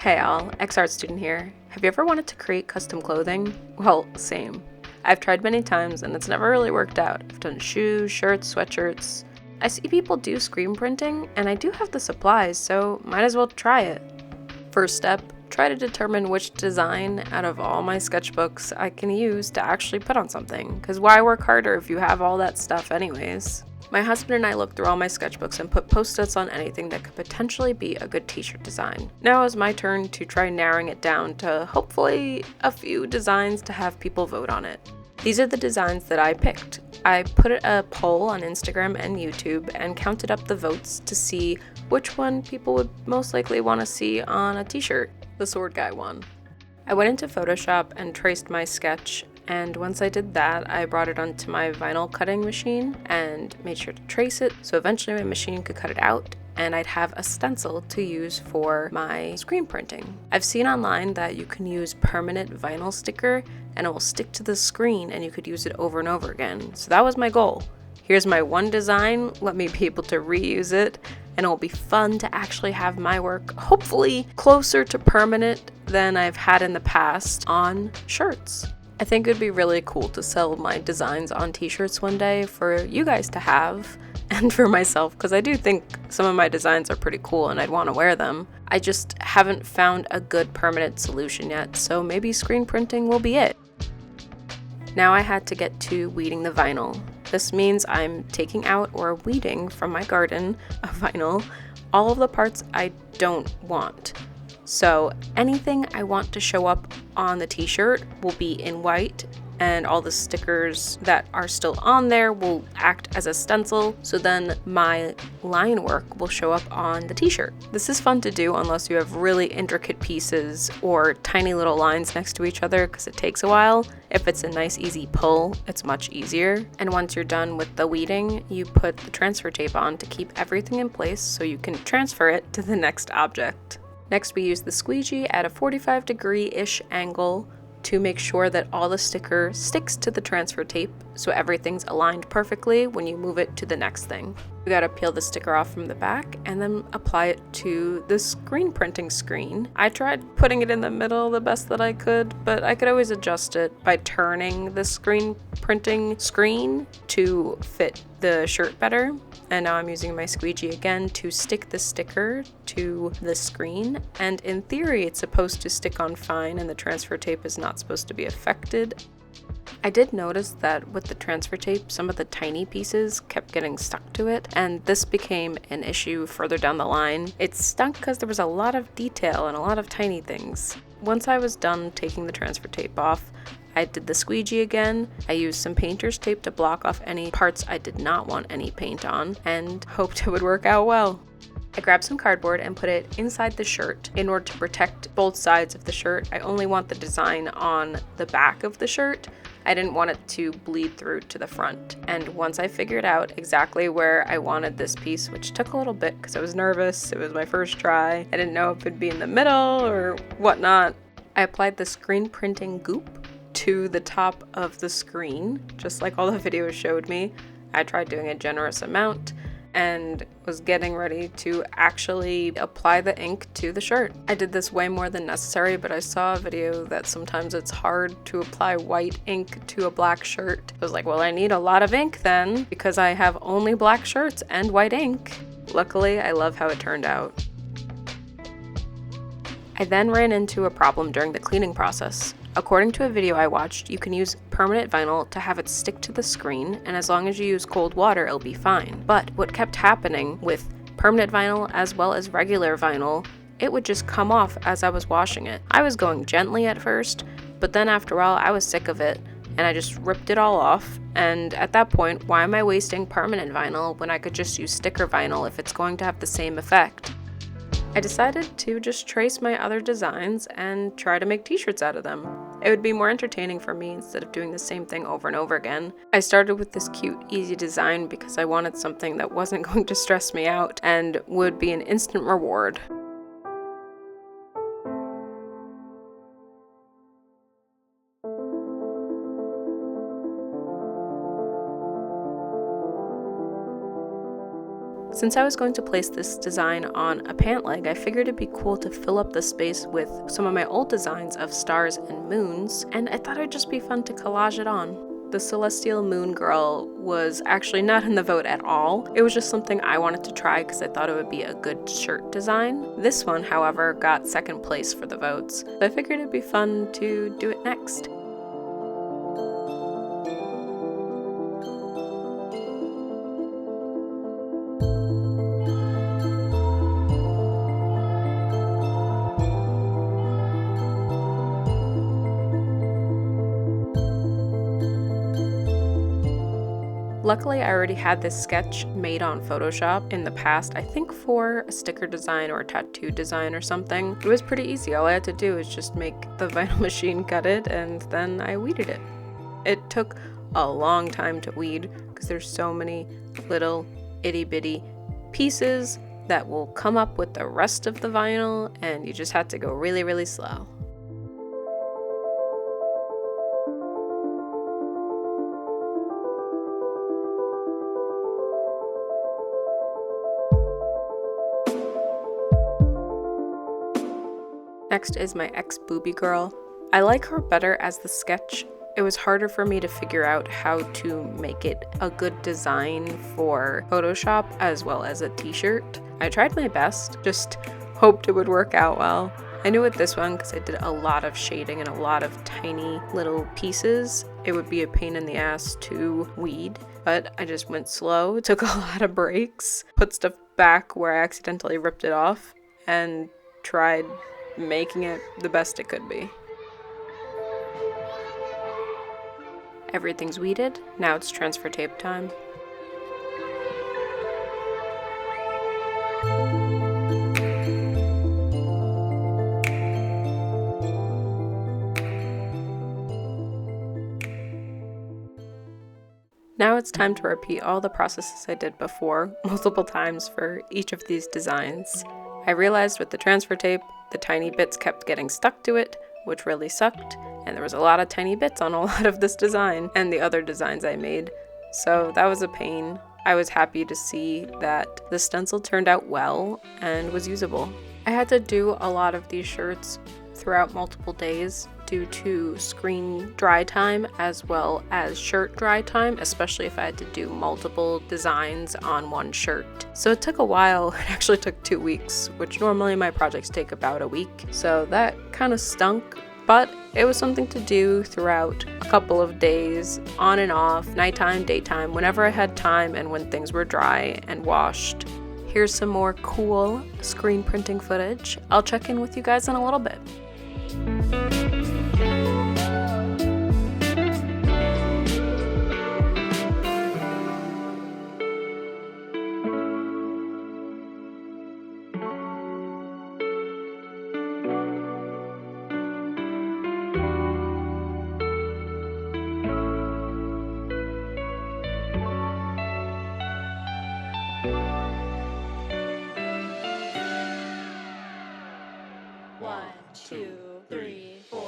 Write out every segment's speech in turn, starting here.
Hey all, ex-art student here. Have you ever wanted to create custom clothing? Well, same. I've tried many times and it's never really worked out. I've done shoes, shirts, sweatshirts. I see people do screen printing and I do have the supplies, so might as well try it. First step, try to determine which design out of all my sketchbooks I can use to actually put on something, because why work harder if you have all that stuff anyways? My husband and I looked through all my sketchbooks and put post-its on anything that could potentially be a good t-shirt design. Now is my turn to try narrowing it down to hopefully a few designs to have people vote on it. These are the designs that I picked. I put a poll on Instagram and YouTube and counted up the votes to see which one people would most likely want to see on a t-shirt. The sword guy won. I went into Photoshop and traced my sketch, and once I did that, I brought it onto my vinyl cutting machine and made sure to trace it so eventually my machine could cut it out and I'd have a stencil to use for my screen printing. I've seen online that you can use permanent vinyl sticker and it will stick to the screen and you could use it over and over again. So that was my goal. Here's my one design, let me be able to reuse it, and it will be fun to actually have my work hopefully closer to permanent than I've had in the past on shirts. I think it would be really cool to sell my designs on t-shirts one day for you guys to have and for myself, because I do think some of my designs are pretty cool and I'd want to wear them. I just haven't found a good permanent solution yet, so maybe screen printing will be it. Now I had to get to weeding the vinyl. This means I'm taking out or weeding from my garden of vinyl all of the parts I don't want. So anything I want to show up on the t-shirt will be in white, and all the stickers that are still on there will act as a stencil, so then my line work will show up on the t-shirt. This is fun to do unless you have really intricate pieces or tiny little lines next to each other, because it takes a while. If it's a nice easy pull, it's much easier. And once you're done with the weeding, you put the transfer tape on to keep everything in place so you can transfer it to the next object. Next, we use the squeegee at a 45-degree-ish angle to make sure that all the sticker sticks to the transfer tape so everything's aligned perfectly when you move it to the next thing. We gotta peel the sticker off from the back and then apply it to the screen printing screen. I tried putting it in the middle the best that I could, but I could always adjust it by turning the screen printing screen to fit the shirt better. And now I'm using my squeegee again to stick the sticker to the screen. And in theory, it's supposed to stick on fine and the transfer tape is not supposed to be affected. I did notice that with the transfer tape, some of the tiny pieces kept getting stuck to it, and this became an issue further down the line. It stunk because there was a lot of detail and a lot of tiny things. Once I was done taking the transfer tape off, I did the squeegee again. I used some painter's tape to block off any parts I did not want any paint on and hoped it would work out well. I grabbed some cardboard and put it inside the shirt in order to protect both sides of the shirt. I only want the design on the back of the shirt. I didn't want it to bleed through to the front. And once I figured out exactly where I wanted this piece, which took a little bit because I was nervous, it was my first try, I didn't know if it'd be in the middle or whatnot, I applied the screen printing goop to the top of the screen, just like all the videos showed me. I tried doing a generous amount and was getting ready to actually apply the ink to the shirt. I did this way more than necessary, but I saw a video that sometimes it's hard to apply white ink to a black shirt. I was like, well, I need a lot of ink then, because I have only black shirts and white ink. Luckily, I love how it turned out. I then ran into a problem during the cleaning process. According to a video I watched, you can use permanent vinyl to have it stick to the screen, and as long as you use cold water, it'll be fine. But what kept happening with permanent vinyl as well as regular vinyl, it would just come off as I was washing it. I was going gently at first, but then after a while I was sick of it, and I just ripped it all off. And at that point, why am I wasting permanent vinyl when I could just use sticker vinyl if it's going to have the same effect? I decided to just trace my other designs and try to make t-shirts out of them. It would be more entertaining for me instead of doing the same thing over and over again. I started with this cute, easy design because I wanted something that wasn't going to stress me out and would be an instant reward. Since I was going to place this design on a pant leg, I figured it'd be cool to fill up the space with some of my old designs of stars and moons, and I thought it'd just be fun to collage it on. The Celestial Moon Girl was actually not in the vote at all. It was just something I wanted to try because I thought it would be a good shirt design. This one, however, got second place for the votes, so I figured it'd be fun to do it next. Luckily, I already had this sketch made on Photoshop in the past, I think for a sticker design or a tattoo design or something. It was pretty easy. All I had to do was just make the vinyl machine cut it, and then I weeded it. It took a long time to weed because there's so many little itty bitty pieces that will come up with the rest of the vinyl, and you just had to go really, really slow. Next is my ex-booby girl. I like her better as the sketch. It was harder for me to figure out how to make it a good design for Photoshop as well as a t-shirt. I tried my best, just hoped it would work out well. I knew with this one, because I did a lot of shading and a lot of tiny little pieces, it would be a pain in the ass to weed, but I just went slow, took a lot of breaks, put stuff back where I accidentally ripped it off, and tried making it the best it could be. Everything's weeded, now it's transfer tape time. Now it's time to repeat all the processes I did before, multiple times for each of these designs. I realized with the transfer tape, the tiny bits kept getting stuck to it, which really sucked, and there was a lot of tiny bits on a lot of this design and the other designs I made, so that was a pain. I was happy to see that the stencil turned out well and was usable. I had to do a lot of these shirts throughout multiple days due to screen dry time as well as shirt dry time, especially if I had to do multiple designs on one shirt. So it took a while. It actually took 2 weeks, which normally my projects take about a week. So that kind of stunk, but it was something to do throughout a couple of days, on and off, nighttime, daytime, whenever I had time and when things were dry and washed. Here's some more cool screen printing footage. I'll check in with you guys in a little bit. One, two, three, four.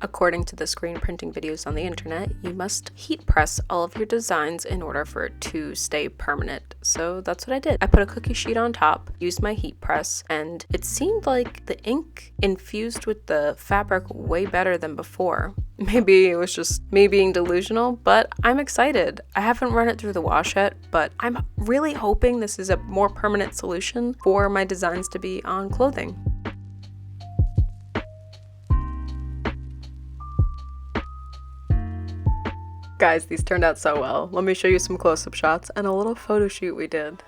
According to the screen printing videos on the internet, you must heat press all of your designs in order for it to stay permanent. So that's what I did. I put a cookie sheet on top, used my heat press, and it seemed like the ink infused with the fabric way better than before. Maybe it was just me being delusional, but I'm excited. I haven't run it through the wash yet, but I'm really hoping this is a more permanent solution for my designs to be on clothing. Guys, these turned out so well. Let me show you some close-up shots and a little photo shoot we did.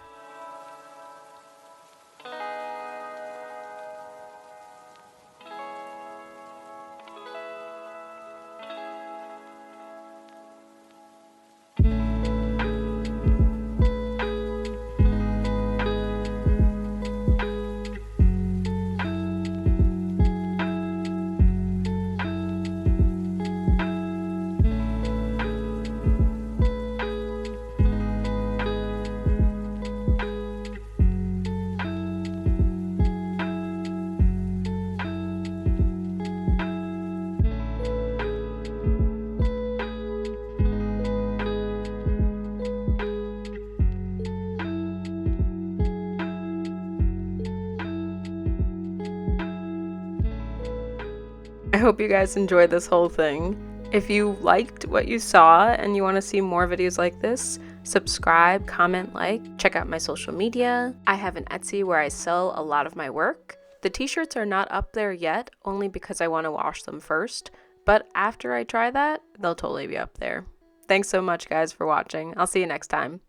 I hope you guys enjoyed this whole thing. If you liked what you saw and you want to see more videos like this, subscribe, comment, like, check out my social media. I have an Etsy where I sell a lot of my work. The t-shirts are not up there yet, only because I want to wash them first, but after I try that, they'll totally be up there. Thanks so much, guys, for watching. I'll see you next time.